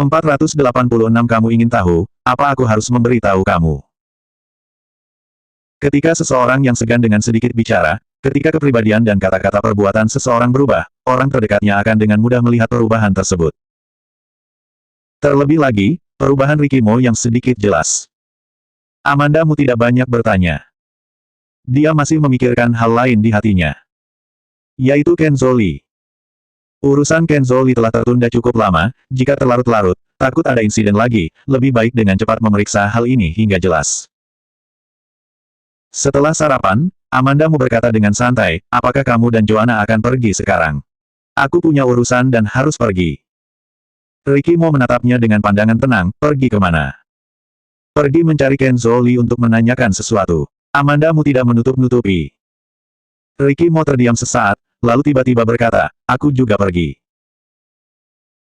486 Kamu ingin tahu, apa aku harus memberitahu kamu? Ketika seseorang yang segan dengan sedikit bicara, ketika kepribadian dan kata-kata perbuatan seseorang berubah, orang terdekatnya akan dengan mudah melihat perubahan tersebut. Terlebih lagi, perubahan Ricky Mo yang sedikit jelas. Amandamu tidak banyak bertanya. Dia masih memikirkan hal lain di hatinya. Yaitu Kenzo Lee. Urusan Kenzo Lee telah tertunda cukup lama, jika terlarut-larut, takut ada insiden lagi, lebih baik dengan cepat memeriksa hal ini hingga jelas. Setelah sarapan, Amandamu berkata dengan santai, apakah kamu dan Joanna akan pergi sekarang? Aku punya urusan dan harus pergi. Ricky Mo menatapnya dengan pandangan tenang, pergi kemana? Pergi mencari Kenzo Lee untuk menanyakan sesuatu. Amandamu tidak menutup-nutupi. Ricky Mo terdiam sesaat, lalu tiba-tiba berkata, aku juga pergi.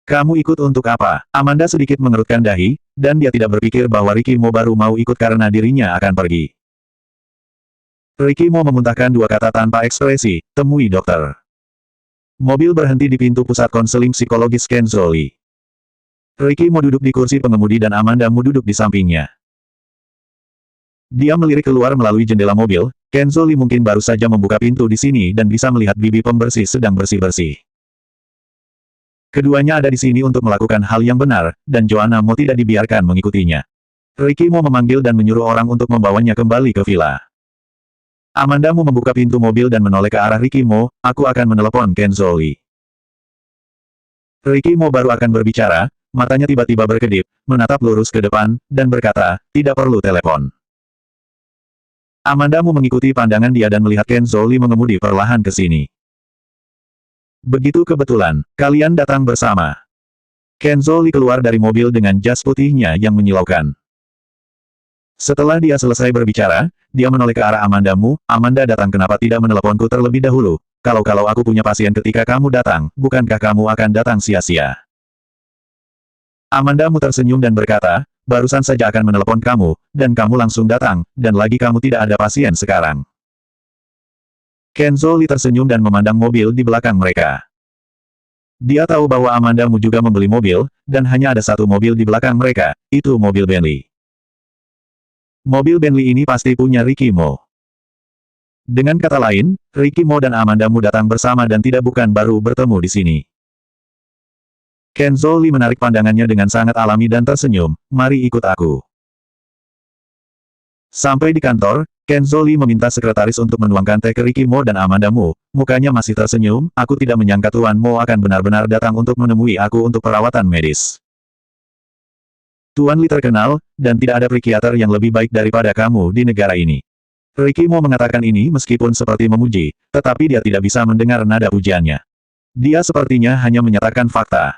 Kamu ikut untuk apa? Amanda sedikit mengerutkan dahi, dan dia tidak berpikir bahwa Ricky Mo baru mau ikut karena dirinya akan pergi. Ricky Mo memuntahkan dua kata tanpa ekspresi, temui dokter. Mobil berhenti di pintu pusat konseling psikologis Kenzo Lee. Ricky Mo duduk di kursi pengemudi dan Amandamu duduk di sampingnya. Dia melirik keluar melalui jendela mobil, Kenzo Lee mungkin baru saja membuka pintu di sini dan bisa melihat bibi pembersih sedang bersih-bersih. Keduanya ada di sini untuk melakukan hal yang benar, dan Joanna Mo tidak dibiarkan mengikutinya. Ricky Mo memanggil dan menyuruh orang untuk membawanya kembali ke villa. Amandamu membuka pintu mobil dan menoleh ke arah Ricky Mo, aku akan menelepon Kenzo Lee. Ricky Mo baru akan berbicara, matanya tiba-tiba berkedip, menatap lurus ke depan, dan berkata, tidak perlu telepon. Amandamu mengikuti pandangan dia dan melihat Kenzo Lee mengemudi perlahan ke sini. Begitu kebetulan, kalian datang bersama. Kenzo Lee keluar dari mobil dengan jas putihnya yang menyilaukan. Setelah dia selesai berbicara, dia menoleh ke arah Amandamu, Amanda datang kenapa tidak meneleponku terlebih dahulu, kalau aku punya pasien ketika kamu datang, bukankah kamu akan datang sia-sia? Amandamu tersenyum dan berkata, barusan saja akan menelepon kamu, dan kamu langsung datang, dan lagi kamu tidak ada pasien sekarang. Kenzo Lee tersenyum dan memandang mobil di belakang mereka. Dia tahu bahwa Amandamu juga membeli mobil, dan hanya ada satu mobil di belakang mereka, itu mobil Bentley. Mobil Bentley ini pasti punya Ricky Mo. Dengan kata lain, Ricky Mo dan Amandamu datang bersama dan tidak bukan baru bertemu di sini. Kenzo Lee menarik pandangannya dengan sangat alami dan tersenyum, mari ikut aku. Sampai di kantor, Kenzo Lee meminta sekretaris untuk menuangkan teh ke Ricky Mo dan Amandamu, mukanya masih tersenyum, aku tidak menyangka Tuan Mo akan benar-benar datang untuk menemui aku untuk perawatan medis. Tuan Lee terkenal, dan tidak ada psikiater yang lebih baik daripada kamu di negara ini. Ricky Mo mengatakan ini meskipun seperti memuji, tetapi dia tidak bisa mendengar nada pujiannya. Dia sepertinya hanya menyatakan fakta.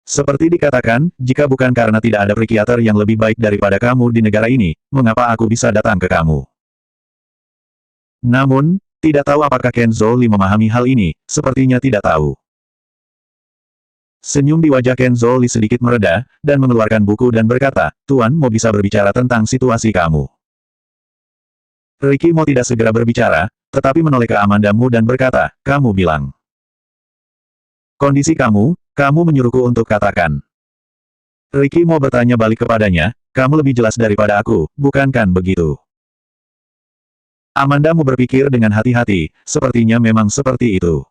Seperti dikatakan, jika bukan karena tidak ada psikiater yang lebih baik daripada kamu di negara ini, mengapa aku bisa datang ke kamu? Namun, tidak tahu apakah Kenzo Lee memahami hal ini, sepertinya tidak tahu. Senyum di wajah Kenzo Lee sedikit mereda, dan mengeluarkan buku dan berkata, Tuan Mo bisa berbicara tentang situasi kamu. Ricky Mo tidak segera berbicara, tetapi menoleh ke Amandamu dan berkata, kamu bilang. Kondisi kamu menyuruhku untuk katakan. Ricky Mo bertanya balik kepadanya, kamu lebih jelas daripada aku, bukan kan begitu? Amandamu berpikir dengan hati-hati, sepertinya memang seperti itu.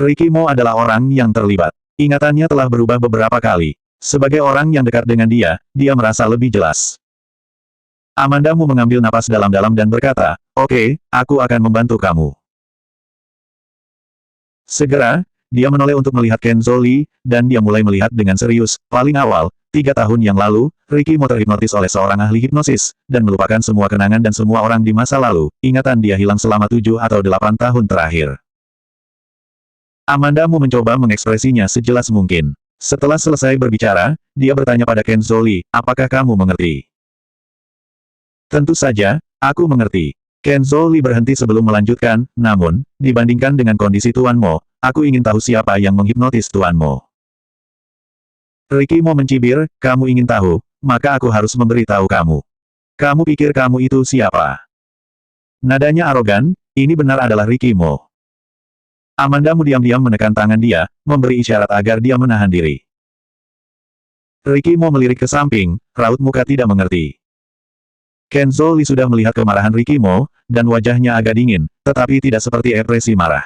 Ricky Mo adalah orang yang terlibat. Ingatannya telah berubah beberapa kali. Sebagai orang yang dekat dengan dia merasa lebih jelas. Amandamu mengambil napas dalam-dalam dan berkata, oke, aku akan membantu kamu. Segera, dia menoleh untuk melihat Kenzo Lee, dan dia mulai melihat dengan serius. Paling awal, 3 tahun yang lalu, Ricky Mo terhipnotis oleh seorang ahli hipnosis, dan melupakan semua kenangan dan semua orang di masa lalu. Ingatan dia hilang selama 7 atau 8 tahun terakhir. Amandamu mencoba mengekspresinya sejelas mungkin. Setelah selesai berbicara, dia bertanya pada Kenzo Lee, apakah kamu mengerti? Tentu saja, aku mengerti. Kenzo Lee berhenti sebelum melanjutkan, namun, dibandingkan dengan kondisi Tuan Mo, aku ingin tahu siapa yang menghipnotis Tuan Mo. Ricky Mo mencibir, kamu ingin tahu, maka aku harus memberitahu kamu. Kamu pikir kamu itu siapa? Nadanya arogan, ini benar adalah Ricky Mo. Amandamu diam-diam menekan tangan dia, memberi isyarat agar dia menahan diri. Ricky Mo melirik ke samping, raut muka tidak mengerti. Kenzo Li sudah melihat kemarahan Ricky Mo, dan wajahnya agak dingin, tetapi tidak seperti ekspresi marah.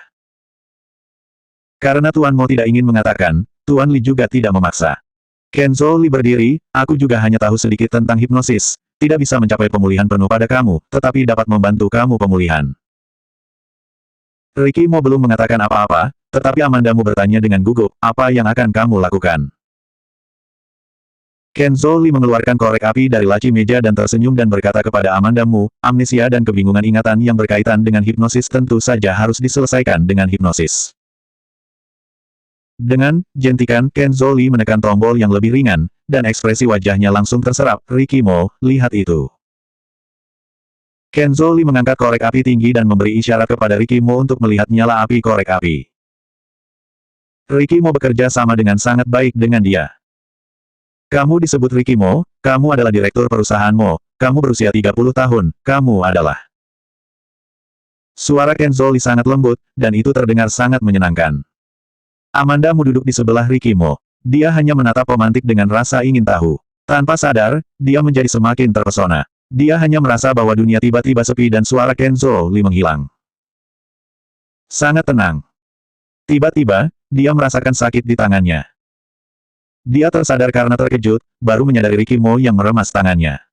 Karena Tuan Mo tidak ingin mengatakan, Tuan Li juga tidak memaksa. Kenzo Li berdiri, aku juga hanya tahu sedikit tentang hipnosis, tidak bisa mencapai pemulihan penuh pada kamu, tetapi dapat membantu kamu pemulihan. Ricky Mo belum mengatakan apa-apa, tetapi Amandamu bertanya dengan gugup, apa yang akan kamu lakukan? Kenzo Li mengeluarkan korek api dari laci meja dan tersenyum dan berkata kepada Amandamu, amnesia dan kebingungan ingatan yang berkaitan dengan hipnosis tentu saja harus diselesaikan dengan hipnosis. Dengan jentikan, Kenzo Li menekan tombol yang lebih ringan, dan ekspresi wajahnya langsung terserap, Ricky Mo, lihat itu. Kenzo Li mengangkat korek api tinggi dan memberi isyarat kepada Ricky Mo untuk melihat nyala api korek api. Ricky Mo bekerja sama dengan sangat baik dengan dia. Kamu disebut Ricky Mo, kamu adalah direktur perusahaan Mo, kamu berusia 30 tahun, kamu adalah. Suara Kenzo Li sangat lembut, dan itu terdengar sangat menyenangkan. Amandamu duduk di sebelah Ricky Mo. Dia hanya menatap pemantik dengan rasa ingin tahu. Tanpa sadar, dia menjadi semakin terpesona. Dia hanya merasa bahwa dunia tiba-tiba sepi dan suara Kenzo Li menghilang. Sangat tenang. Tiba-tiba, dia merasakan sakit di tangannya. Dia tersadar karena terkejut, baru menyadari Ricky Mo yang meremas tangannya.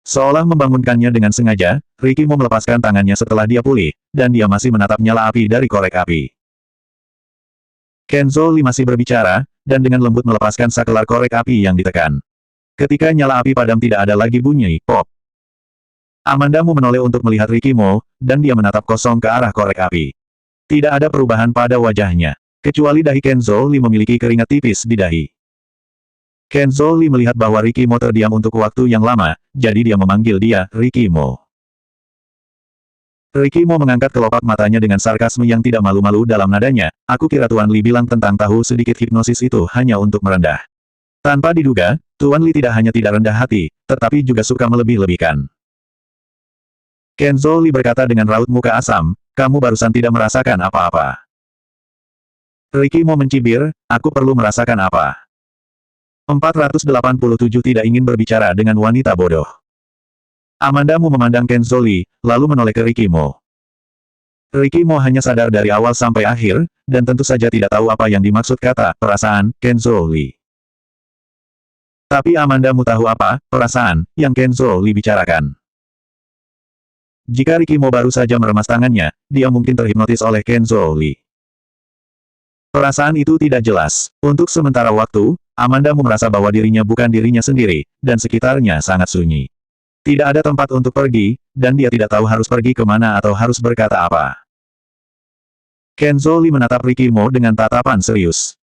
Seolah membangunkannya dengan sengaja, Ricky Mo melepaskan tangannya setelah dia pulih, dan dia masih menatap nyala api dari korek api. Kenzo Li masih berbicara, dan dengan lembut melepaskan sakelar korek api yang ditekan. Ketika nyala api padam tidak ada lagi bunyi, pop. Amandamu menoleh untuk melihat Ricky Mo, dan dia menatap kosong ke arah korek api. Tidak ada perubahan pada wajahnya. Kecuali dahi Kenzo Li memiliki keringat tipis di dahi. Kenzo Li melihat bahwa Ricky Mo terdiam untuk waktu yang lama, jadi dia memanggil dia, Ricky Mo. Ricky Mo mengangkat kelopak matanya dengan sarkasme yang tidak malu-malu dalam nadanya, aku kira Tuan Li bilang tentang tahu sedikit hipnosis itu hanya untuk merendah. Tanpa diduga, Tuan Li tidak hanya tidak rendah hati, tetapi juga suka melebih-lebihkan. Kenzo Li berkata dengan raut muka asam, kamu barusan tidak merasakan apa-apa. Ricky Mo mencibir, aku perlu merasakan apa? 487 tidak ingin berbicara dengan wanita bodoh. Amandamu memandang Kenzo Li, lalu menoleh ke Ricky Mo. Ricky Mo hanya sadar dari awal sampai akhir, dan tentu saja tidak tahu apa yang dimaksud kata perasaan Kenzo Li. Tapi Amandamu tahu apa, perasaan, yang Kenzo Li bicarakan. Jika Ricky Mo baru saja meremas tangannya, dia mungkin terhipnotis oleh Kenzo Li. Perasaan itu tidak jelas. Untuk sementara waktu, Amandamu merasa bahwa dirinya bukan dirinya sendiri, dan sekitarnya sangat sunyi. Tidak ada tempat untuk pergi, dan dia tidak tahu harus pergi kemana atau harus berkata apa. Kenzo Li menatap Ricky Mo dengan tatapan serius.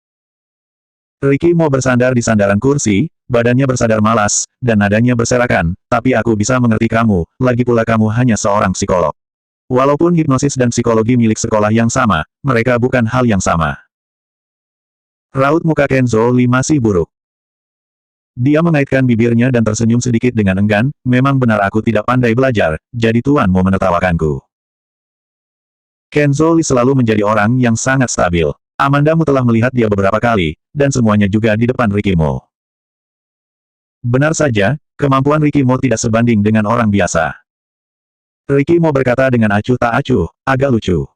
Ricky Mo bersandar di sandaran kursi, badannya bersadar malas, dan nadanya berserakan, tapi aku bisa mengerti kamu, lagi pula kamu hanya seorang psikolog. Walaupun hipnosis dan psikologi milik sekolah yang sama, mereka bukan hal yang sama. Raut muka Kenzo Li masih buruk. Dia mengaitkan bibirnya dan tersenyum sedikit dengan enggan, memang benar aku tidak pandai belajar, jadi Tuan mau menertawakanku. Kenzo Li selalu menjadi orang yang sangat stabil. Amandamu telah melihat dia beberapa kali, dan semuanya juga di depan Ricky Mo. Benar saja, kemampuan Ricky Mo tidak sebanding dengan orang biasa. Ricky Mo berkata dengan acuh tak acuh, agak lucu.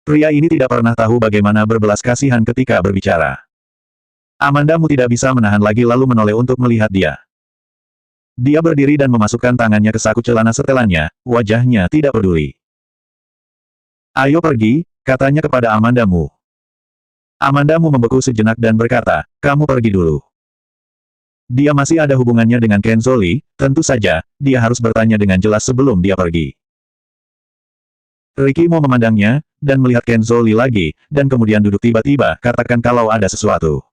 Pria ini tidak pernah tahu bagaimana berbelas kasihan ketika berbicara. Amandamu tidak bisa menahan lagi lalu menoleh untuk melihat dia. Dia berdiri dan memasukkan tangannya ke saku celana setelannya, wajahnya tidak peduli. Ayo pergi, katanya kepada Amandamu. Amandamu membeku sejenak dan berkata, kamu pergi dulu. Dia masih ada hubungannya dengan Kenzo Li, tentu saja, dia harus bertanya dengan jelas sebelum dia pergi. Ricky Mo memandangnya, dan melihat Kenzo Li lagi, dan kemudian duduk tiba-tiba, katakan kalau ada sesuatu.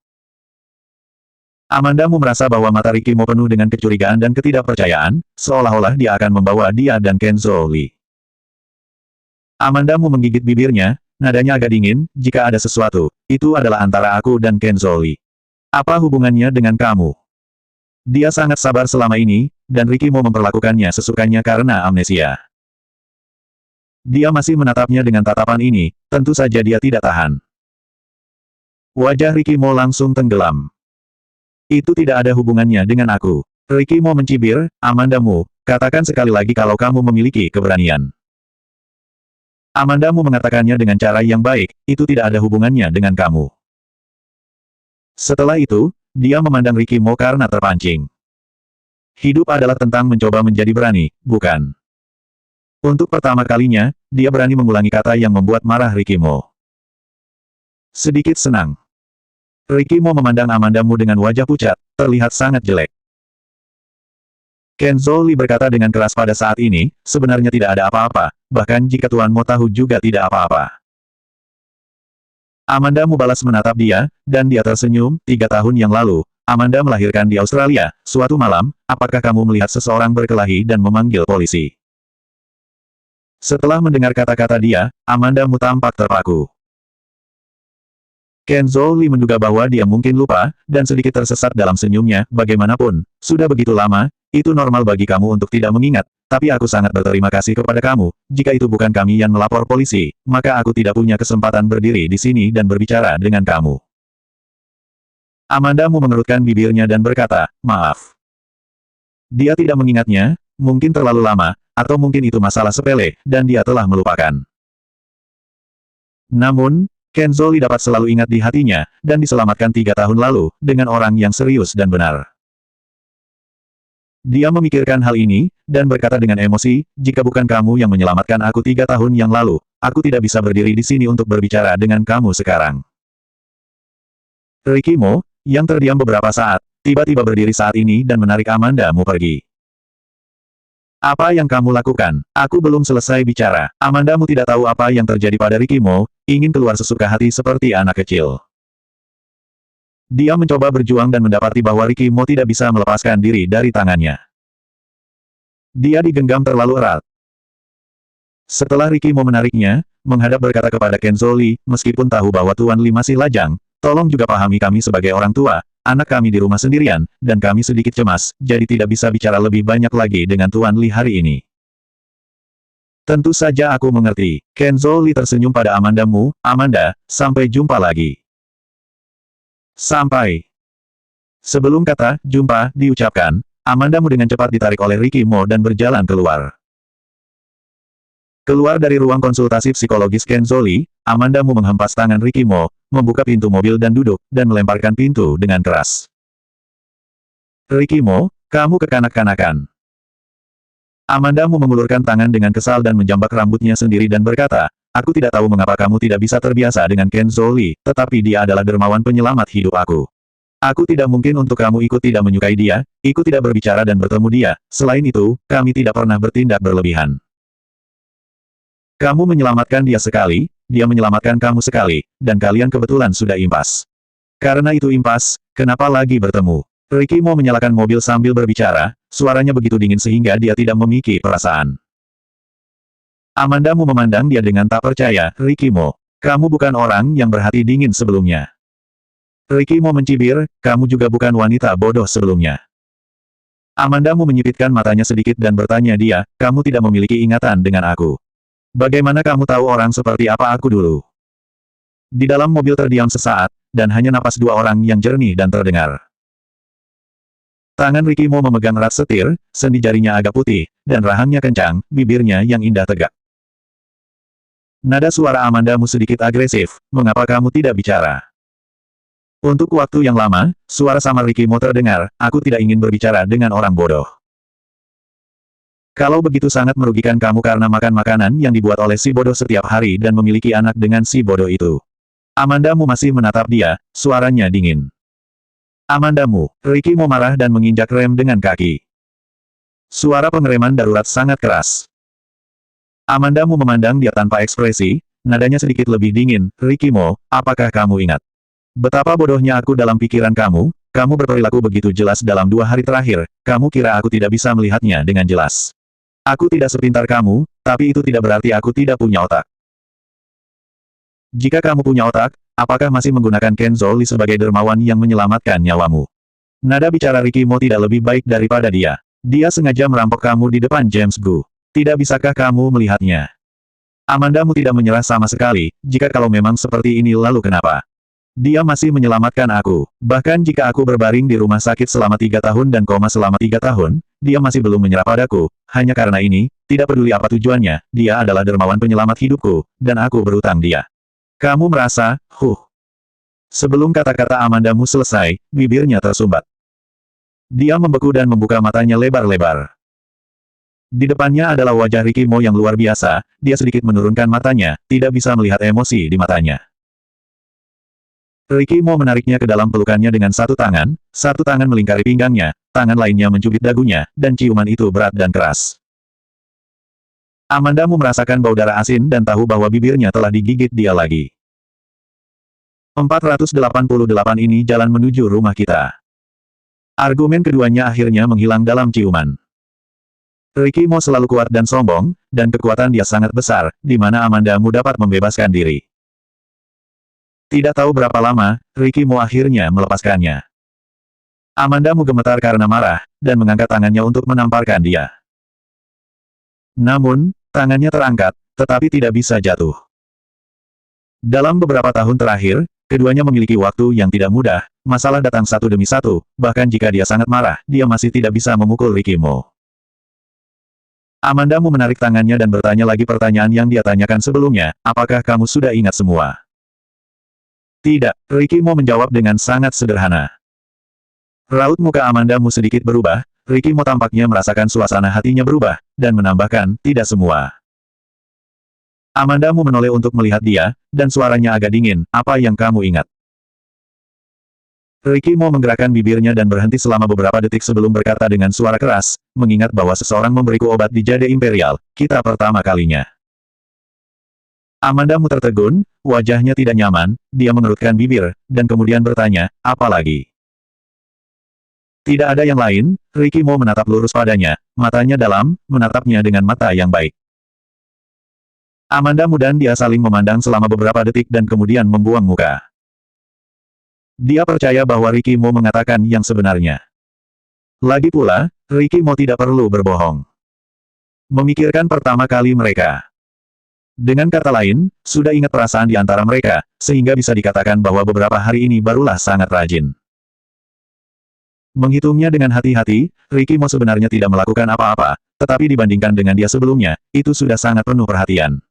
Amandamu merasa bahwa mata Ricky Mo penuh dengan kecurigaan dan ketidakpercayaan, seolah-olah dia akan membawa dia dan Kenzo Li. Amandamu menggigit bibirnya, nadanya agak dingin, jika ada sesuatu, itu adalah antara aku dan Kenzo Li. Apa hubungannya dengan kamu? Dia sangat sabar selama ini, dan Ricky Mo memperlakukannya sesukanya karena amnesia. Dia masih menatapnya dengan tatapan ini, tentu saja dia tidak tahan. Wajah Ricky Mo langsung tenggelam. Itu tidak ada hubungannya dengan aku. Ricky Mo mencibir, Amanda Mu, katakan sekali lagi kalau kamu memiliki keberanian. Amanda Mu mengatakannya dengan cara yang baik, itu tidak ada hubungannya dengan kamu. Setelah itu, dia memandang Ricky Mo karena terpancing. Hidup adalah tentang mencoba menjadi berani, bukan? Untuk pertama kalinya, dia berani mengulangi kata yang membuat marah Ricky Mo. Sedikit senang. Ricky Mo memandang Amanda Mu dengan wajah pucat, terlihat sangat jelek. Ken Zhou Li berkata dengan keras pada saat ini, sebenarnya tidak ada apa-apa, bahkan jika Tuan Mo tahu juga tidak apa-apa. Amanda Mu balas menatap dia, dan dia tersenyum. 3 tahun yang lalu, Amanda melahirkan di Australia. Suatu malam, apakah kamu melihat seseorang berkelahi dan memanggil polisi? Setelah mendengar kata-kata dia, Amanda Mu tampak terpaku. Ken Zhou Li menduga bahwa dia mungkin lupa, dan sedikit tersesat dalam senyumnya. Bagaimanapun, sudah begitu lama, itu normal bagi kamu untuk tidak mengingat, tapi aku sangat berterima kasih kepada kamu. Jika itu bukan kami yang melapor polisi, maka aku tidak punya kesempatan berdiri di sini dan berbicara dengan kamu. Amanda Mu mengerutkan bibirnya dan berkata, maaf. Dia tidak mengingatnya, mungkin terlalu lama, atau mungkin itu masalah sepele, dan dia telah melupakan. Namun, Ken Zhou Li dapat selalu ingat di hatinya, dan diselamatkan 3 tahun lalu, dengan orang yang serius dan benar. Dia memikirkan hal ini, dan berkata dengan emosi, jika bukan kamu yang menyelamatkan aku 3 tahun yang lalu, aku tidak bisa berdiri di sini untuk berbicara dengan kamu sekarang. Ricky Mo, yang terdiam beberapa saat, tiba-tiba berdiri saat ini dan menarik Amanda Mu pergi. Apa yang kamu lakukan? Aku belum selesai bicara. Amanda Mu tidak tahu apa yang terjadi pada Ricky Mo, ingin keluar sesuka hati seperti anak kecil. Dia mencoba berjuang dan mendapati bahwa Ricky Mo tidak bisa melepaskan diri dari tangannya. Dia digenggam terlalu erat. Setelah Ricky Mo menariknya, menghadap berkata kepada Ken Zhou Li, meskipun tahu bahwa Tuan Li masih lajang, tolong juga pahami kami sebagai orang tua. Anak kami di rumah sendirian, dan kami sedikit cemas, jadi tidak bisa bicara lebih banyak lagi dengan Tuan Li hari ini. Tentu saja aku mengerti. Ken Zhou Li tersenyum pada Amanda Mu, Amanda, sampai jumpa lagi. Sampai. Sebelum kata, jumpa, diucapkan, Amanda Mu dengan cepat ditarik oleh Ricky Mo dan berjalan keluar. Keluar dari ruang konsultasi psikologis Ken Zhou Li, Amanda Mu menghempas tangan Ricky Mo, membuka pintu mobil dan duduk, dan melemparkan pintu dengan keras. Ricky Mo, kamu kekanak-kanakan. Amanda Mu mengulurkan tangan dengan kesal dan menjambak rambutnya sendiri dan berkata, aku tidak tahu mengapa kamu tidak bisa terbiasa dengan Ken Zhou Li, tetapi dia adalah dermawan penyelamat hidup aku. Aku tidak mungkin untuk kamu ikut tidak menyukai dia, ikut tidak berbicara dan bertemu dia, selain itu, kami tidak pernah bertindak berlebihan. Kamu menyelamatkan dia sekali, dia menyelamatkan kamu sekali, dan kalian kebetulan sudah impas. Karena itu impas, kenapa lagi bertemu? Ricky Mo menyalakan mobil sambil berbicara, suaranya begitu dingin sehingga dia tidak memiliki perasaan. Amanda Mu memandang dia dengan tak percaya, Ricky Mo, kamu bukan orang yang berhati dingin sebelumnya. Ricky Mo mencibir, kamu juga bukan wanita bodoh sebelumnya. Amanda Mu menyipitkan matanya sedikit dan bertanya dia, kamu tidak memiliki ingatan dengan aku. Bagaimana kamu tahu orang seperti apa aku dulu? Di dalam mobil terdiam sesaat, dan hanya napas 2 orang yang jernih dan terdengar. Tangan Ricky Mo memegang erat setir, sendi jarinya agak putih, dan rahangnya kencang, bibirnya yang indah tegak. Nada suara Amanda Mu sedikit agresif, mengapa kamu tidak bicara? Untuk waktu yang lama, suara samar Ricky Mo terdengar, aku tidak ingin berbicara dengan orang bodoh. Kalau begitu sangat merugikan kamu karena makan makanan yang dibuat oleh si bodoh setiap hari dan memiliki anak dengan si bodoh itu. Amanda Mu masih menatap dia, suaranya dingin. Amanda Mu, Ricky Mo marah dan menginjak rem dengan kaki. Suara pengereman darurat sangat keras. Amanda Mu memandang dia tanpa ekspresi, nadanya sedikit lebih dingin, Ricky Mo, apakah kamu ingat? Betapa bodohnya aku dalam pikiran kamu, kamu berperilaku begitu jelas dalam 2 hari terakhir, kamu kira aku tidak bisa melihatnya dengan jelas. Aku tidak sepintar kamu, tapi itu tidak berarti aku tidak punya otak. Jika kamu punya otak, apakah masih menggunakan Ken Zhou Li sebagai dermawan yang menyelamatkan nyawamu? Nada bicara Ricky Mo tidak lebih baik daripada dia. Dia sengaja merampok kamu di depan James Gu. Tidak bisakah kamu melihatnya? Amanda Mu tidak menyerah sama sekali, jika kalau memang seperti ini lalu kenapa? Dia masih menyelamatkan aku. Bahkan jika aku berbaring di rumah sakit selama 3 tahun dan koma selama 3 tahun, dia masih belum menyerah padaku. Hanya karena ini, tidak peduli apa tujuannya, dia adalah dermawan penyelamat hidupku, dan aku berutang dia. Kamu merasa, Sebelum kata-kata Amandamu selesai, bibirnya tersumbat. Dia membeku dan membuka matanya lebar-lebar. Di depannya adalah wajah Ricky Mo yang luar biasa, dia sedikit menurunkan matanya, tidak bisa melihat emosi di matanya. Ricky Mo menariknya ke dalam pelukannya dengan satu tangan melingkari pinggangnya, tangan lainnya mencubit dagunya, dan ciuman itu berat dan keras. Amandamu merasakan bau darah asin dan tahu bahwa bibirnya telah digigit dia lagi. 488 ini jalan menuju rumah kita. Argumen keduanya akhirnya menghilang dalam ciuman. Ricky Mo selalu kuat dan sombong, dan kekuatan dia sangat besar, di mana Amandamu dapat membebaskan diri. Tidak tahu berapa lama, Ricky Mo akhirnya melepaskannya. Amandamu gemetar karena marah, dan mengangkat tangannya untuk menamparkan dia. Namun, tangannya terangkat, tetapi tidak bisa jatuh. Dalam beberapa tahun terakhir, keduanya memiliki waktu yang tidak mudah, masalah datang satu demi satu, bahkan jika dia sangat marah, dia masih tidak bisa memukul Ricky Mo. Amandamu menarik tangannya dan bertanya lagi pertanyaan yang dia tanyakan sebelumnya, apakah kamu sudah ingat semua? Tidak, Ricky Mo menjawab dengan sangat sederhana. Raut muka Amandamu sedikit berubah, Ricky Mo tampaknya merasakan suasana hatinya berubah, dan menambahkan, tidak semua. Amandamu menoleh untuk melihat dia, dan suaranya agak dingin, apa yang kamu ingat? Ricky Mo menggerakkan bibirnya dan berhenti selama beberapa detik sebelum berkata dengan suara keras, mengingat bahwa seseorang memberiku obat di Jade Imperial, kita pertama kalinya. Amandamu tertegun, wajahnya tidak nyaman, dia mengerutkan bibir, dan kemudian bertanya, apa lagi? Tidak ada yang lain, Ricky Mo menatap lurus padanya, matanya dalam, menatapnya dengan mata yang baik. Amandamu dan dia saling memandang selama beberapa detik dan kemudian membuang muka. Dia percaya bahwa Ricky Mo mengatakan yang sebenarnya. Lagi pula, Ricky Mo tidak perlu berbohong. Memikirkan pertama kali mereka. Dengan kata lain, sudah ingat perasaan di antara mereka, sehingga bisa dikatakan bahwa beberapa hari ini barulah sangat rajin. Menghitungnya dengan hati-hati, Ricky Mo sebenarnya tidak melakukan apa-apa, tetapi dibandingkan dengan dia sebelumnya, itu sudah sangat penuh perhatian.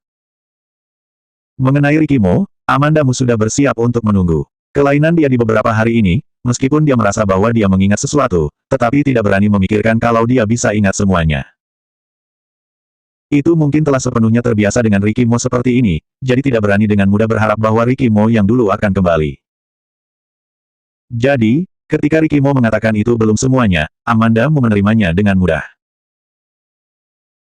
Mengenai Ricky Mo, Amandamu sudah bersiap untuk menunggu. Kelainan dia di beberapa hari ini, meskipun dia merasa bahwa dia mengingat sesuatu, tetapi tidak berani memikirkan kalau dia bisa ingat semuanya. Itu mungkin telah sepenuhnya terbiasa dengan Ricky Mo seperti ini, jadi tidak berani dengan mudah berharap bahwa Ricky Mo yang dulu akan kembali. Jadi, ketika Ricky Mo mengatakan itu belum semuanya, Amandamu menerimanya dengan mudah.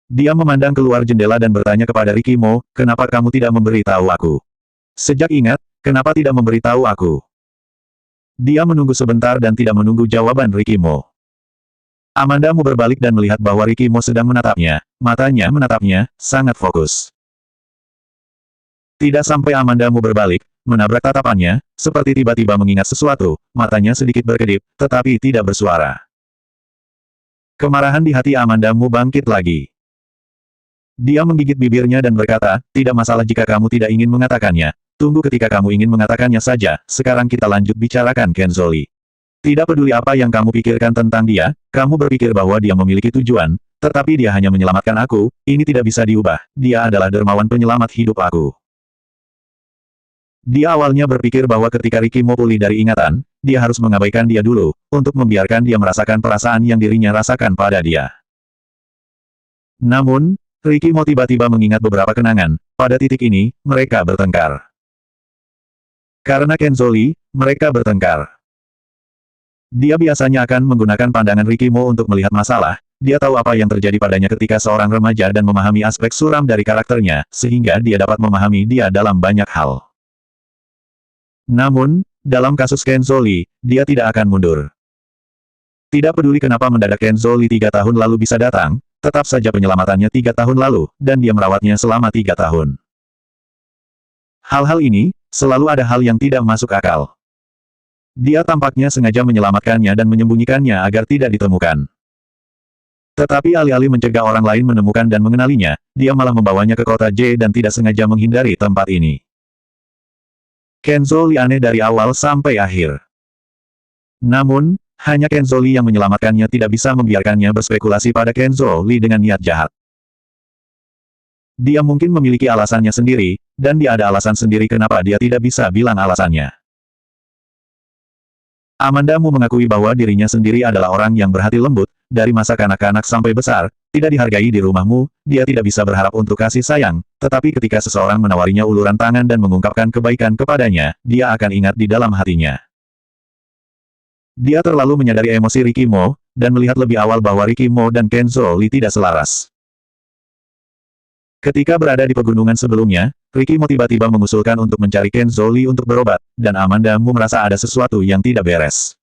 Dia memandang keluar jendela dan bertanya kepada Ricky Mo, kenapa kamu tidak memberitahu aku? Sejak ingat, kenapa tidak memberitahu aku? Dia menunggu sebentar dan tidak menunggu jawaban Ricky Mo. Amandamu berbalik dan melihat bahwa Ricky Mo sedang menatapnya, matanya menatapnya, sangat fokus. Tidak sampai Amandamu berbalik, menabrak tatapannya, seperti tiba-tiba mengingat sesuatu, matanya sedikit berkedip, tetapi tidak bersuara. Kemarahan di hati Amandamu bangkit lagi. Dia menggigit bibirnya dan berkata, tidak masalah jika kamu tidak ingin mengatakannya, tunggu ketika kamu ingin mengatakannya saja, sekarang kita lanjut bicarakan Kenzoli. Tidak peduli apa yang kamu pikirkan tentang dia, kamu berpikir bahwa dia memiliki tujuan, tetapi dia hanya menyelamatkan aku, ini tidak bisa diubah, dia adalah dermawan penyelamat hidup aku. Dia awalnya berpikir bahwa ketika Ricky Mo pulih dari ingatan, dia harus mengabaikan dia dulu, untuk membiarkan dia merasakan perasaan yang dirinya rasakan pada dia. Namun, Ricky Mo tiba-tiba mengingat beberapa kenangan, pada titik ini, mereka bertengkar. Karena Kenzoli, mereka bertengkar. Dia biasanya akan menggunakan pandangan Ricky Mo untuk melihat masalah, dia tahu apa yang terjadi padanya ketika seorang remaja dan memahami aspek suram dari karakternya, sehingga dia dapat memahami dia dalam banyak hal. Namun, dalam kasus Kenzoli, dia tidak akan mundur. Tidak peduli kenapa mendadak Kenzoli 3 tahun lalu bisa datang, tetap saja penyelamatannya 3 tahun lalu, dan dia merawatnya selama 3 tahun. Hal-hal ini, selalu ada hal yang tidak masuk akal. Dia tampaknya sengaja menyelamatkannya dan menyembunyikannya agar tidak ditemukan. Tetapi alih-alih mencegah orang lain menemukan dan mengenalinya, dia malah membawanya ke kota J dan tidak sengaja menghindari tempat ini. Kenzo Li aneh dari awal sampai akhir. Namun, hanya Kenzo Li yang menyelamatkannya, tidak bisa membiarkannya berspekulasi pada Kenzo Li dengan niat jahat. Dia mungkin memiliki alasannya sendiri, dan dia ada alasan sendiri kenapa dia tidak bisa bilang alasannya. Amanda Mu mengakui bahwa dirinya sendiri adalah orang yang berhati lembut, dari masa kanak-kanak sampai besar, tidak dihargai di rumahmu, dia tidak bisa berharap untuk kasih sayang, tetapi ketika seseorang menawarinya uluran tangan dan mengungkapkan kebaikan kepadanya, dia akan ingat di dalam hatinya. Dia terlalu menyadari emosi Ricky Mo, dan melihat lebih awal bahwa Ricky Mo dan Kenzo Li tidak selaras. Ketika berada di pegunungan sebelumnya, Ricky Mo tiba-tiba mengusulkan untuk mencari Kenzo Li untuk berobat, dan Amanda Mu merasa ada sesuatu yang tidak beres.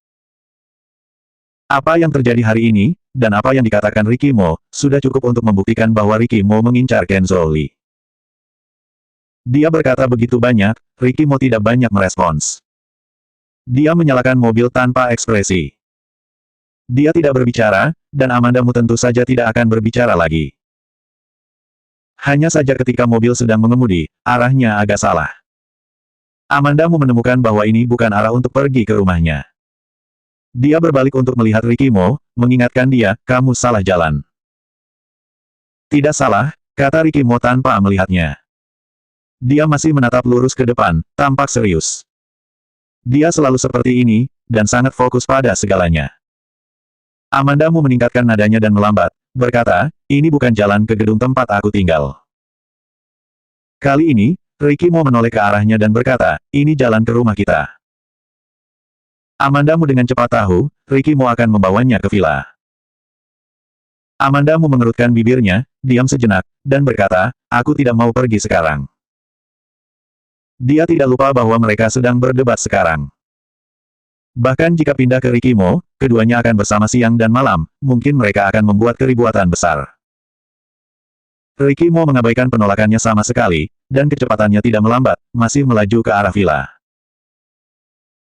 Apa yang terjadi hari ini, dan apa yang dikatakan Ricky Mo, sudah cukup untuk membuktikan bahwa Ricky Mo mengincar Kenzo Li. Dia berkata begitu banyak, Ricky Mo tidak banyak merespons. Dia menyalakan mobil tanpa ekspresi. Dia tidak berbicara, dan Amanda Mu tentu saja tidak akan berbicara lagi. Hanya saja ketika mobil sedang mengemudi, arahnya agak salah. Amanda Mu menemukan bahwa ini bukan arah untuk pergi ke rumahnya. Dia berbalik untuk melihat Ricky Mo, mengingatkan dia, kamu salah jalan. Tidak salah, kata Ricky Mo tanpa melihatnya. Dia masih menatap lurus ke depan, tampak serius. Dia selalu seperti ini, dan sangat fokus pada segalanya. Amanda Mu meningkatkan nadanya dan melambat, berkata, ini bukan jalan ke gedung tempat aku tinggal. Kali ini, Ricky Mo menoleh ke arahnya dan berkata, ini jalan ke rumah kita. Amanda Mu dengan cepat tahu, Ricky Mo akan membawanya ke villa. Amanda Mu mengerutkan bibirnya, diam sejenak, dan berkata, aku tidak mau pergi sekarang. Dia tidak lupa bahwa mereka sedang berdebat sekarang. Bahkan jika pindah ke Ricky Mo, keduanya akan bersama siang dan malam, mungkin mereka akan membuat keributan besar. Ricky Mo mengabaikan penolakannya sama sekali, dan kecepatannya tidak melambat, masih melaju ke arah villa.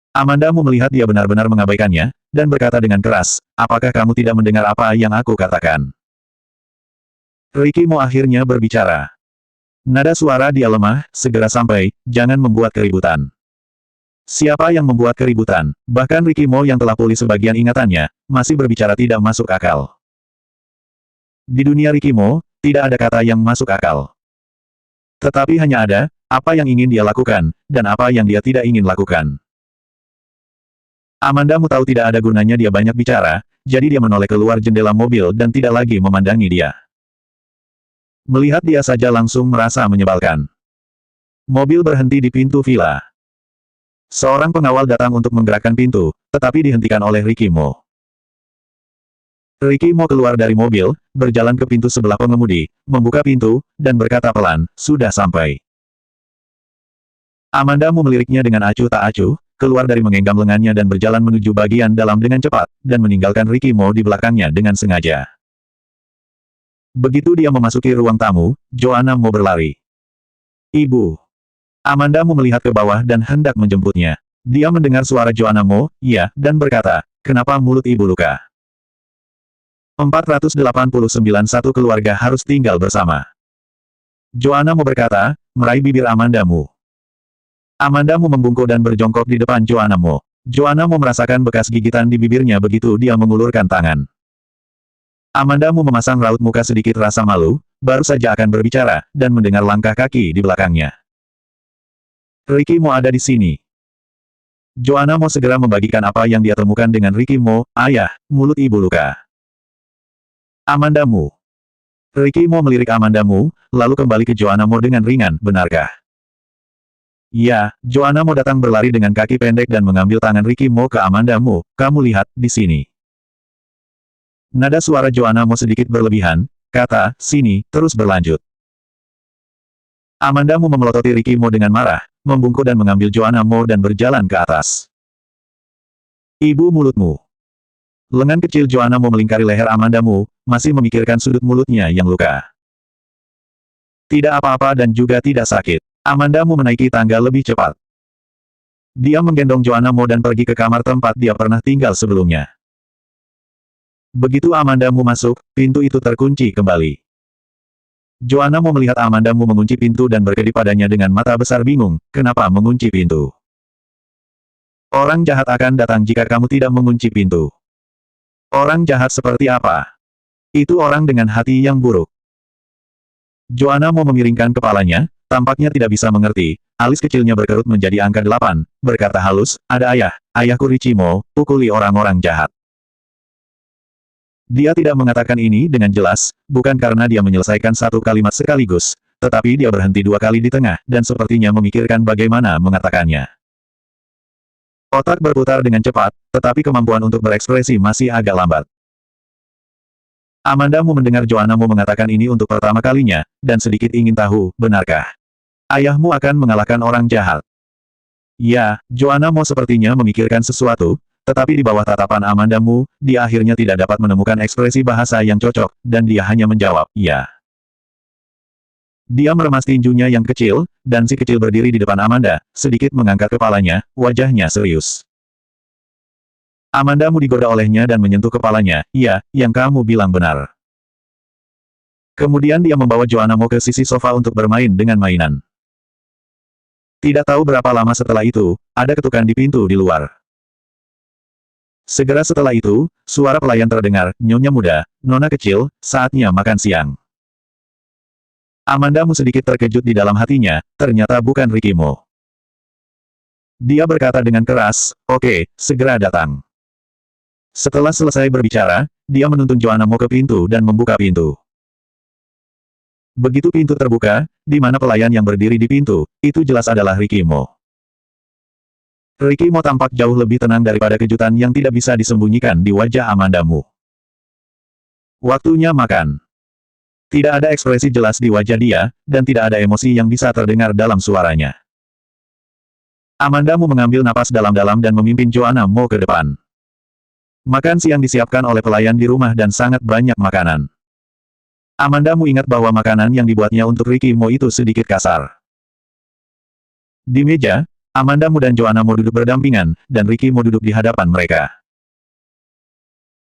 Amanda Mu melihat dia benar-benar mengabaikannya, dan berkata dengan keras, apakah kamu tidak mendengar apa yang aku katakan? Ricky Mo akhirnya berbicara. Nada suara dia lemah, segera sampai, jangan membuat keributan. Siapa yang membuat keributan? Bahkan Ricky Mo yang telah pulih sebagian ingatannya, masih berbicara tidak masuk akal. Di dunia Ricky Mo, tidak ada kata yang masuk akal. Tetapi hanya ada, apa yang ingin dia lakukan, dan apa yang dia tidak ingin lakukan. Amanda Mu tahu tidak ada gunanya dia banyak bicara, jadi dia menoleh keluar jendela mobil dan tidak lagi memandangi dia. Melihat dia saja langsung merasa menyebalkan. Mobil berhenti di pintu villa. Seorang pengawal datang untuk menggerakkan pintu, tetapi dihentikan oleh Ricky Mo. Ricky Mo keluar dari mobil, berjalan ke pintu sebelah pengemudi, membuka pintu, dan berkata pelan, sudah sampai. Amanda Mu meliriknya dengan acuh tak acuh, keluar dari mengenggam lengannya dan berjalan menuju bagian dalam dengan cepat, dan meninggalkan Ricky Mo di belakangnya dengan sengaja. Begitu dia memasuki ruang tamu, Joanna Mo berlari. Ibu. Amanda Mu melihat ke bawah dan hendak menjemputnya. Dia mendengar suara Joanna Mo, ya, dan berkata, kenapa mulut ibu luka? 489 Satu keluarga harus tinggal bersama. Joanna Mo berkata, meraih bibir Amanda Mu. Amanda Mu membungkuk dan berjongkok di depan Joanna Mo. Joanna Mo merasakan bekas gigitan di bibirnya begitu dia mengulurkan tangan. Amanda Mu memasang raut muka sedikit rasa malu, baru saja akan berbicara, dan mendengar langkah kaki di belakangnya. Ricky Mo ada di sini. Joanna Mo segera membagikan apa yang dia temukan dengan Ricky Mo, ayah, mulut ibu luka. Amanda Mu. Ricky Mo melirik Amanda Mu, lalu kembali ke Joanna Mo dengan ringan, benarkah? Ya, Joanna Mo datang berlari dengan kaki pendek dan mengambil tangan Ricky Mo ke Amanda Mu, kamu lihat, di sini. Nada suara Joanna Mo sedikit berlebihan, kata, sini, terus berlanjut. Amanda Mu memelototi Ricky Mo dengan marah, membungkuk dan mengambil Joanna Mo dan berjalan ke atas. Ibu mulutmu. Lengan kecil Joanna Mo melingkari leher Amanda Mu, masih memikirkan sudut mulutnya yang luka. Tidak apa-apa dan juga tidak sakit. Amanda Mu menaiki tangga lebih cepat. Dia menggendong Joanna Mo dan pergi ke kamar tempat dia pernah tinggal sebelumnya. Begitu Amanda Mu masuk, pintu itu terkunci kembali. Joanna Mo melihat Amanda Mu mengunci pintu dan berkedip padanya dengan mata besar bingung, kenapa mengunci pintu? Orang jahat akan datang jika kamu tidak mengunci pintu. Orang jahat seperti apa? Itu orang dengan hati yang buruk. Joanna mau memiringkan kepalanya, tampaknya tidak bisa mengerti. Alis kecilnya berkerut menjadi angka 8, berkata halus, ada ayahku Richimo, pukuli orang-orang jahat. Dia tidak mengatakan ini dengan jelas, bukan karena dia menyelesaikan satu kalimat sekaligus, tetapi dia berhenti 2 kali di tengah, dan sepertinya memikirkan bagaimana mengatakannya. Otak berputar dengan cepat, tetapi kemampuan untuk berekspresi masih agak lambat. Amanda Mu mendengar Joanna Mu mengatakan ini untuk pertama kalinya, dan sedikit ingin tahu, benarkah ayahmu akan mengalahkan orang jahat? Ya, Joanna Mu sepertinya memikirkan sesuatu, tetapi di bawah tatapan Amanda Mu, dia akhirnya tidak dapat menemukan ekspresi bahasa yang cocok, dan dia hanya menjawab, ya. Dia meremas tinjunya yang kecil, dan si kecil berdiri di depan Amanda, sedikit mengangkat kepalanya, wajahnya serius. Amanda Mu digoda olehnya dan menyentuh kepalanya, iya, yang kamu bilang benar. Kemudian dia membawa Joanna Mu ke sisi sofa untuk bermain dengan mainan. Tidak tahu berapa lama setelah itu, ada ketukan di pintu di luar. Segera setelah itu, suara pelayan terdengar, Nyonya muda, nona kecil, saatnya makan siang. Amanda Mu sedikit terkejut di dalam hatinya, ternyata bukan Rikimo. Dia berkata dengan keras, oke, segera datang. Setelah selesai berbicara, dia menuntun Joanna Mu ke pintu dan membuka pintu. Begitu pintu terbuka, di mana pelayan yang berdiri di pintu, itu jelas adalah Rikimo. Rikimo tampak jauh lebih tenang daripada kejutan yang tidak bisa disembunyikan di wajah Amanda Mu. Waktunya makan. Tidak ada ekspresi jelas di wajah dia, dan tidak ada emosi yang bisa terdengar dalam suaranya. Amanda Mu mengambil napas dalam-dalam dan memimpin Joanna Mu ke depan. Makan siang disiapkan oleh pelayan di rumah dan sangat banyak makanan. Amanda Mu ingat bahwa makanan yang dibuatnya untuk Rikimo itu sedikit kasar. Di meja, Amanda Mu dan Joanna Mu duduk berdampingan, dan Rikimo duduk di hadapan mereka.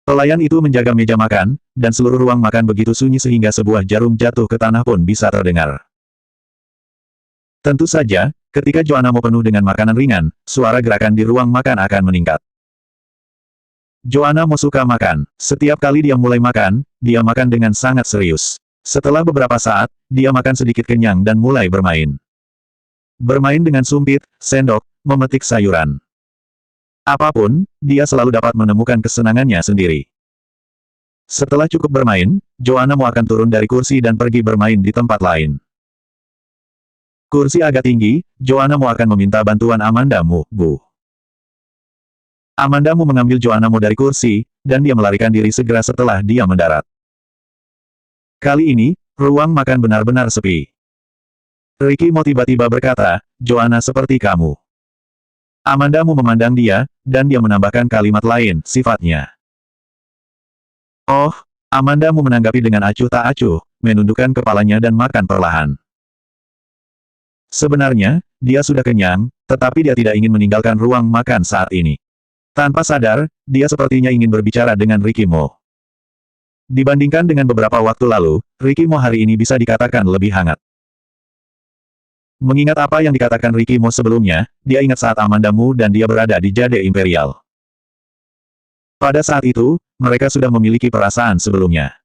Pelayan itu menjaga meja makan, dan seluruh ruang makan begitu sunyi sehingga sebuah jarum jatuh ke tanah pun bisa terdengar. Tentu saja, ketika Joanna Mu penuh dengan makanan ringan, suara gerakan di ruang makan akan meningkat. Joanna Mu suka makan. Setiap kali dia mulai makan, dia makan dengan sangat serius. Setelah beberapa saat, dia makan sedikit kenyang dan mulai bermain. Bermain dengan sumpit, sendok, memetik sayuran. Apapun, dia selalu dapat menemukan kesenangannya sendiri. Setelah cukup bermain, Joanna Mu akan turun dari kursi dan pergi bermain di tempat lain. Kursi agak tinggi, Joanna Mu akan meminta bantuan Amanda Mu, Bu. Amanda Mu mengambil Joanna Mu dari kursi, dan dia melarikan diri segera setelah dia mendarat. Kali ini, ruang makan benar-benar sepi. Rikimo tiba-tiba berkata, Joanna seperti kamu. Amanda Mu memandang dia, dan dia menambahkan kalimat lain, sifatnya. Oh, Amanda Mu menanggapi dengan acuh tak acuh, menundukkan kepalanya dan makan perlahan. Sebenarnya, dia sudah kenyang, tetapi dia tidak ingin meninggalkan ruang makan saat ini. Tanpa sadar, dia sepertinya ingin berbicara dengan Rikimo. Dibandingkan dengan beberapa waktu lalu, Rikimo hari ini bisa dikatakan lebih hangat. Mengingat apa yang dikatakan Rikimo sebelumnya, dia ingat saat Amanda Mu dan dia berada di Jade Imperial. Pada saat itu, mereka sudah memiliki perasaan sebelumnya.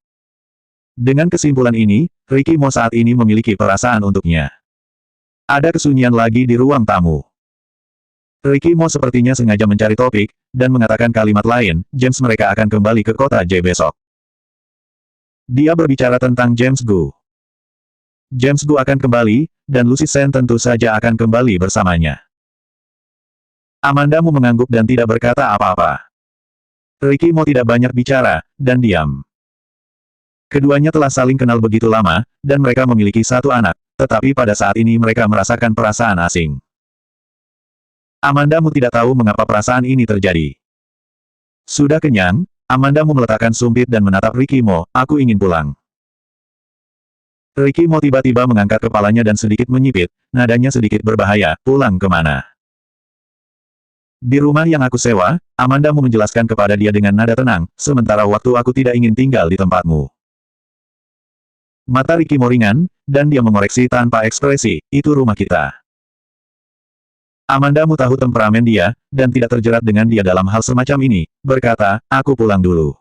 Dengan kesimpulan ini, Rikimo saat ini memiliki perasaan untuknya. Ada kesunyian lagi di ruang tamu. Rikimo sepertinya sengaja mencari topik, dan mengatakan kalimat lain, James mereka akan kembali ke kota J besok. Dia berbicara tentang James Gu. James Gu akan kembali, dan Lucy Sen tentu saja akan kembali bersamanya. Amanda Mu mengangguk dan tidak berkata apa-apa. Rikimo tidak banyak bicara, dan diam. Keduanya telah saling kenal begitu lama, dan mereka memiliki satu anak, tetapi pada saat ini mereka merasakan perasaan asing. Amanda Mu tidak tahu mengapa perasaan ini terjadi. Sudah kenyang, Amanda Mu meletakkan sumpit dan menatap Rikimo, aku ingin pulang. Rikimo tiba-tiba mengangkat kepalanya dan sedikit menyipit, nadanya sedikit berbahaya, pulang kemana? Di rumah yang aku sewa, Amanda Mu menjelaskan kepada dia dengan nada tenang, sementara waktu aku tidak ingin tinggal di tempatmu. Mata Rikimo ringan, dan dia mengoreksi tanpa ekspresi, itu rumah kita. Amandamu tahu temperamen dia, dan tidak terjerat dengan dia dalam hal semacam ini, berkata, aku pulang dulu.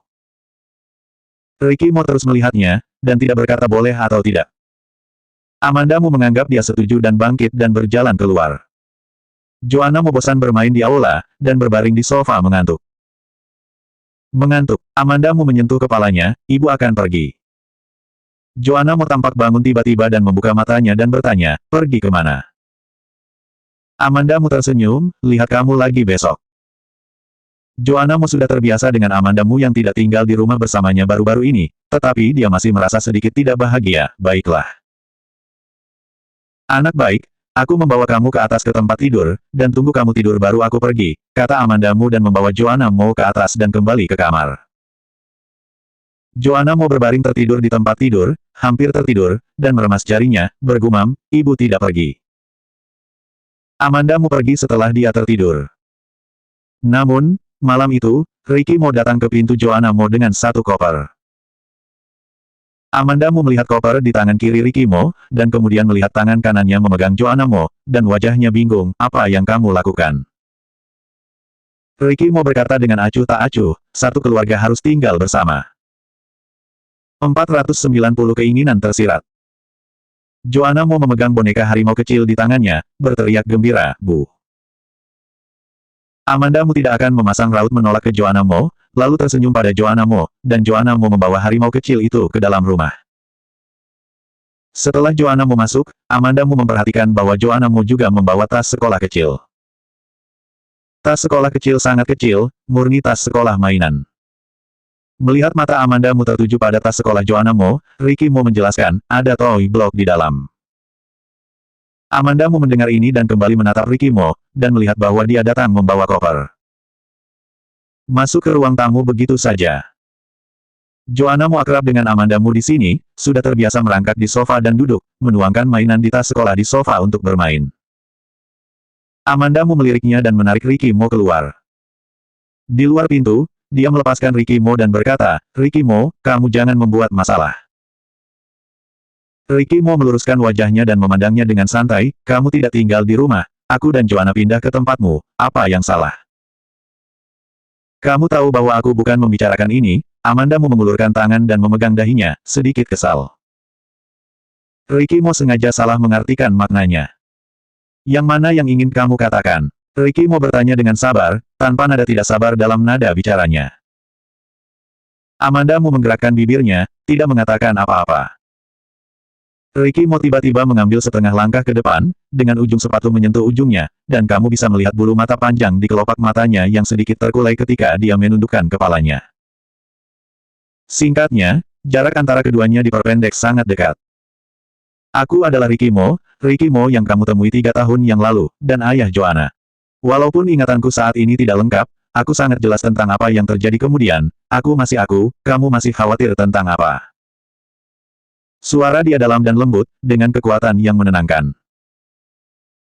Ricky Mo terus melihatnya, dan tidak berkata boleh atau tidak. Amandamu menganggap dia setuju dan bangkit dan berjalan keluar. Joanna Mo bosan bermain di aula, dan berbaring di sofa mengantuk. Mengantuk, Amandamu menyentuh kepalanya, ibu akan pergi. Joanna Mo tampak bangun tiba-tiba dan membuka matanya dan bertanya, pergi kemana? Amandamu tersenyum, lihat kamu lagi besok. Joanna Mo sudah terbiasa dengan Amandamu yang tidak tinggal di rumah bersamanya baru-baru ini, tetapi dia masih merasa sedikit tidak bahagia, baiklah. Anak baik, aku membawa kamu ke atas ke tempat tidur, dan tunggu kamu tidur baru aku pergi, kata Amandamu dan membawa Joanna Mo ke atas dan kembali ke kamar. Joanna Mo berbaring tertidur di tempat tidur, hampir tertidur, dan meremas jarinya, bergumam, ibu tidak pergi. Amandamu pergi setelah dia tertidur. Namun, malam itu, Ricky Mo datang ke pintu Joanna Mo dengan satu koper. Amandamu melihat koper di tangan kiri Ricky Mo, dan kemudian melihat tangan kanannya memegang Joanna Mo, dan wajahnya bingung, apa yang kamu lakukan? Ricky Mo berkata dengan acuh tak acuh, satu keluarga harus tinggal bersama. 490 keinginan tersirat. Joanna Mo memegang boneka harimau kecil di tangannya, berteriak gembira, Bu. Amandamu tidak akan memasang raut menolak ke Joanna Mo, lalu tersenyum pada Joanna Mo, dan Joanna Mo membawa harimau kecil itu ke dalam rumah. Setelah Joanna Mo masuk, Amandamu memperhatikan bahwa Joanna Mo juga membawa tas sekolah kecil. Tas sekolah kecil sangat kecil, murni tas sekolah mainan. Melihat mata Amandamu tertuju pada tas sekolah Joanna Mo, Ricky Mo menjelaskan, ada toy block di dalam. Amandamu mendengar ini dan kembali menatap Ricky Mo, dan melihat bahwa dia datang membawa koper. Masuk ke ruang tamu begitu saja. Joanna Mo akrab dengan Amandamu di sini, sudah terbiasa merangkak di sofa dan duduk, menuangkan mainan di tas sekolah di sofa untuk bermain. Amandamu meliriknya dan menarik Ricky Mo keluar. Di luar pintu, dia melepaskan Ricky Mo dan berkata, Ricky Mo, kamu jangan membuat masalah. Ricky Mo meluruskan wajahnya dan memandangnya dengan santai, kamu tidak tinggal di rumah, aku dan Joanna pindah ke tempatmu, apa yang salah? Kamu tahu bahwa aku bukan membicarakan ini, Amandamu mengulurkan tangan dan memegang dahinya, sedikit kesal. Ricky Mo sengaja salah mengartikan maknanya. Yang mana yang ingin kamu katakan? Ricky Mo bertanya dengan sabar, tanpa nada tidak sabar dalam nada bicaranya. Amandamu menggerakkan bibirnya, tidak mengatakan apa-apa. Ricky Mo tiba-tiba mengambil setengah langkah ke depan, dengan ujung sepatu menyentuh ujungnya, dan kamu bisa melihat bulu mata panjang di kelopak matanya yang sedikit terkulai ketika dia menundukkan kepalanya. Singkatnya, jarak antara keduanya diperpendek sangat dekat. Aku adalah Ricky Mo yang kamu temui 3 tahun yang lalu, dan ayah Joanna. Walaupun ingatanku saat ini tidak lengkap, aku sangat jelas tentang apa yang terjadi kemudian, aku masih aku, kamu masih khawatir tentang apa? Suara dia dalam dan lembut, dengan kekuatan yang menenangkan.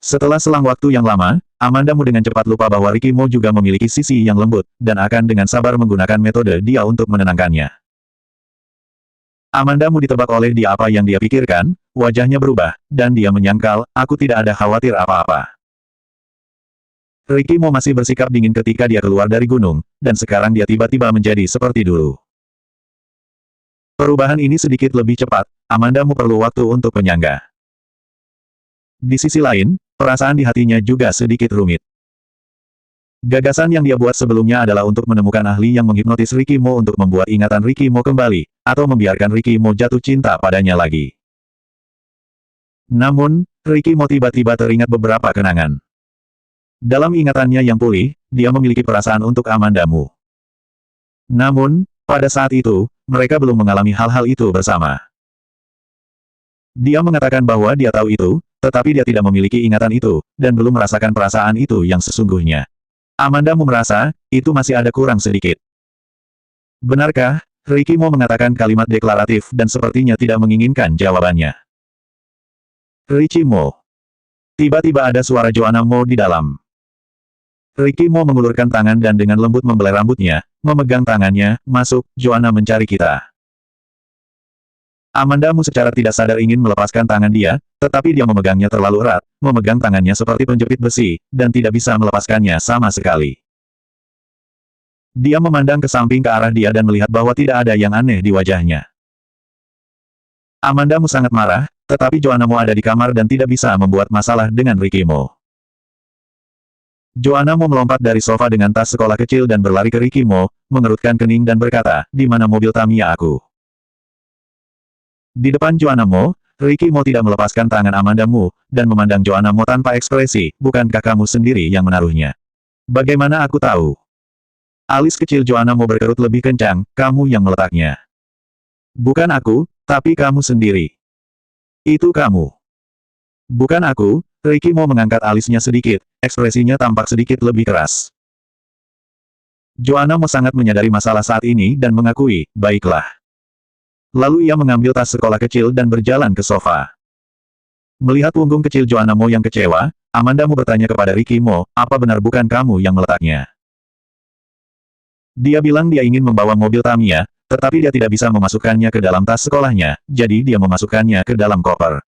Setelah selang waktu yang lama, Amandamu dengan cepat lupa bahwa Ricky Mo juga memiliki sisi yang lembut, dan akan dengan sabar menggunakan metode dia untuk menenangkannya. Amandamu ditebak oleh dia apa yang dia pikirkan, wajahnya berubah, dan dia menyangkal, aku tidak ada khawatir apa-apa. Ricky Mo masih bersikap dingin ketika dia keluar dari gunung, dan sekarang dia tiba-tiba menjadi seperti dulu. Perubahan ini sedikit lebih cepat, Amandamu perlu waktu untuk penyangga. Di sisi lain, perasaan di hatinya juga sedikit rumit. Gagasan yang dia buat sebelumnya adalah untuk menemukan ahli yang menghipnotis Ricky Mo untuk membuat ingatan Ricky Mo kembali, atau membiarkan Ricky Mo jatuh cinta padanya lagi. Namun, Ricky Mo tiba-tiba teringat beberapa kenangan. Dalam ingatannya yang pulih, dia memiliki perasaan untuk Amandamu. Namun, pada saat itu, mereka belum mengalami hal-hal itu bersama. Dia mengatakan bahwa dia tahu itu, tetapi dia tidak memiliki ingatan itu, dan belum merasakan perasaan itu yang sesungguhnya. Amandamu merasa, itu masih ada kurang sedikit. Benarkah? Ricky Mo mengatakan kalimat deklaratif dan sepertinya tidak menginginkan jawabannya. Ricky Mo. Tiba-tiba ada suara Joanna Mo di dalam. Ricky Mo mengulurkan tangan dan dengan lembut membelai rambutnya, memegang tangannya, masuk, Joanna mencari kita. Amandamu secara tidak sadar ingin melepaskan tangan dia, tetapi dia memegangnya terlalu erat, memegang tangannya seperti penjepit besi, dan tidak bisa melepaskannya sama sekali. Dia memandang ke samping ke arah dia dan melihat bahwa tidak ada yang aneh di wajahnya. Amandamu sangat marah, tetapi Joannamu ada di kamar dan tidak bisa membuat masalah dengan Rikimo. Joannamu melompat dari sofa dengan tas sekolah kecil dan berlari ke Rikimo, mengerutkan kening dan berkata, "Di mana mobil Tamiya aku?" Di depan Joannamu, Rikimo tidak melepaskan tangan Amandamu, dan memandang Joannamu tanpa ekspresi, "Bukankah kamu sendiri yang menaruhnya?" "Bagaimana aku tahu?" Alis kecil Joannamu berkerut lebih kencang, "Kamu yang meletaknya." "Bukan aku, tapi kamu sendiri." "Itu kamu." "Bukan aku." Rikimo mengangkat alisnya sedikit, ekspresinya tampak sedikit lebih keras. Joannamu sangat menyadari masalah saat ini dan mengakui, "Baiklah." Lalu ia mengambil tas sekolah kecil dan berjalan ke sofa. Melihat punggung kecil Joannamu yang kecewa, Amandamu bertanya kepada Rikimo, "Apa benar bukan kamu yang meletaknya?" Dia bilang dia ingin membawa mobil Tamiya, tetapi dia tidak bisa memasukkannya ke dalam tas sekolahnya, jadi dia memasukkannya ke dalam koper.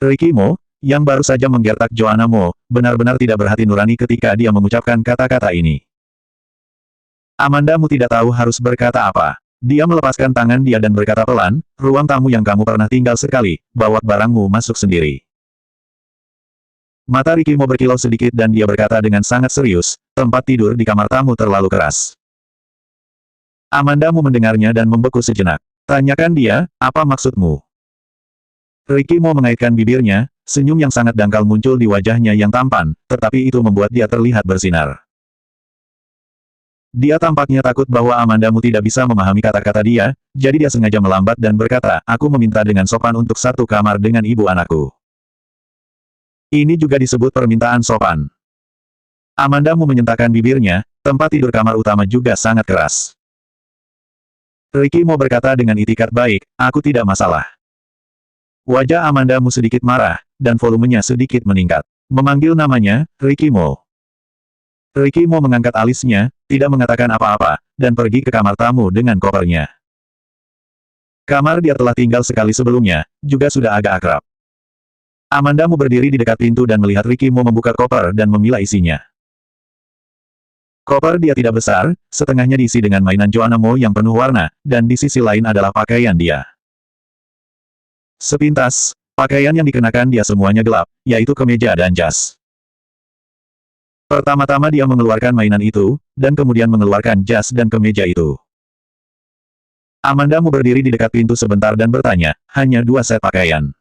Rikimo, yang baru saja menggertak Joannamu, benar-benar tidak berhati nurani ketika dia mengucapkan kata-kata ini. Amandamu tidak tahu harus berkata apa. Dia melepaskan tangan dia dan berkata pelan, "Ruang tamu yang kamu pernah tinggal sekali, bawa barangmu masuk sendiri." Mata Rikimo berkilau sedikit dan dia berkata dengan sangat serius, "Tempat tidur di kamar tamu terlalu keras." Amandamu mendengarnya dan membeku sejenak. "Tanyakan dia, apa maksudmu?" Rikimo mengaitkan bibirnya, senyum yang sangat dangkal muncul di wajahnya yang tampan, tetapi itu membuat dia terlihat bersinar. Dia tampaknya takut bahwa Amandamu tidak bisa memahami kata-kata dia, jadi dia sengaja melambat dan berkata, "Aku meminta dengan sopan untuk satu kamar dengan ibu anakku." Ini juga disebut permintaan sopan. Amandamu menyentakkan bibirnya, tempat tidur kamar utama juga sangat keras. Rikimo berkata dengan itikat baik, "Aku tidak masalah." Wajah Amandamu sedikit marah, dan volumenya sedikit meningkat. Memanggil namanya, "Rikimo." Rikimo mengangkat alisnya, tidak mengatakan apa-apa, dan pergi ke kamar tamu dengan kopernya. Kamar dia telah tinggal sekali sebelumnya, juga sudah agak akrab. Amandamu berdiri di dekat pintu dan melihat Rikimo membuka koper dan memilah isinya. Koper dia tidak besar, setengahnya diisi dengan mainan Joannamu yang penuh warna, dan di sisi lain adalah pakaian dia. Sepintas, pakaian yang dikenakan dia semuanya gelap, yaitu kemeja dan jas. Pertama-tama dia mengeluarkan mainan itu, dan kemudian mengeluarkan jas dan kemeja itu. Amandamu berdiri di dekat pintu sebentar dan bertanya, "Hanya 2 set pakaian?"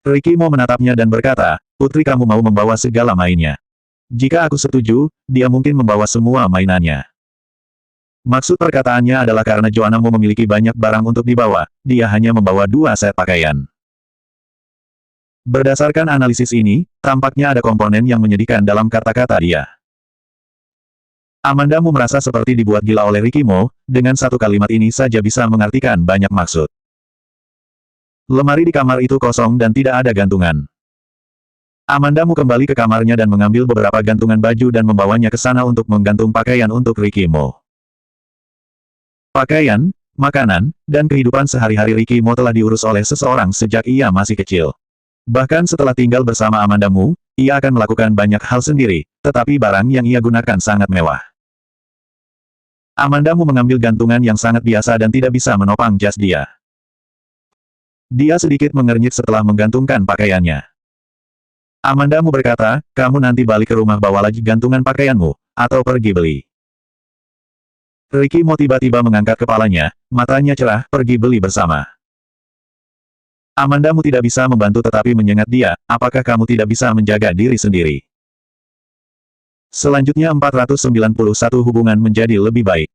Rikimo menatapnya dan berkata, "Putri kamu mau membawa segala mainnya. Jika aku setuju, dia mungkin membawa semua mainannya." Maksud perkataannya adalah karena Joannamu memiliki banyak barang untuk dibawa, dia hanya membawa 2 set pakaian. Berdasarkan analisis ini, tampaknya ada komponen yang menyedihkan dalam kata-kata dia. Amandamu merasa seperti dibuat gila oleh Rikimo, dengan satu kalimat ini saja bisa mengartikan banyak maksud. Lemari di kamar itu kosong dan tidak ada gantungan. Amandamu kembali ke kamarnya dan mengambil beberapa gantungan baju dan membawanya ke sana untuk menggantung pakaian untuk Rikimo. Pakaian, makanan, dan kehidupan sehari-hari Rikimo telah diurus oleh seseorang sejak ia masih kecil. Bahkan setelah tinggal bersama Amandamu, ia akan melakukan banyak hal sendiri, tetapi barang yang ia gunakan sangat mewah. Amandamu mengambil gantungan yang sangat biasa dan tidak bisa menopang jas dia. Dia sedikit mengernyit setelah menggantungkan pakaiannya. Amandamu berkata, "Kamu nanti balik ke rumah bawa lagi gantungan pakaianmu, atau pergi beli." Rikimo tiba-tiba mengangkat kepalanya, matanya cerah, "Pergi beli bersama." Amandamu tidak bisa membantu tetapi menyengat dia, "Apakah kamu tidak bisa menjaga diri sendiri?" Selanjutnya 491 hubungan menjadi lebih baik.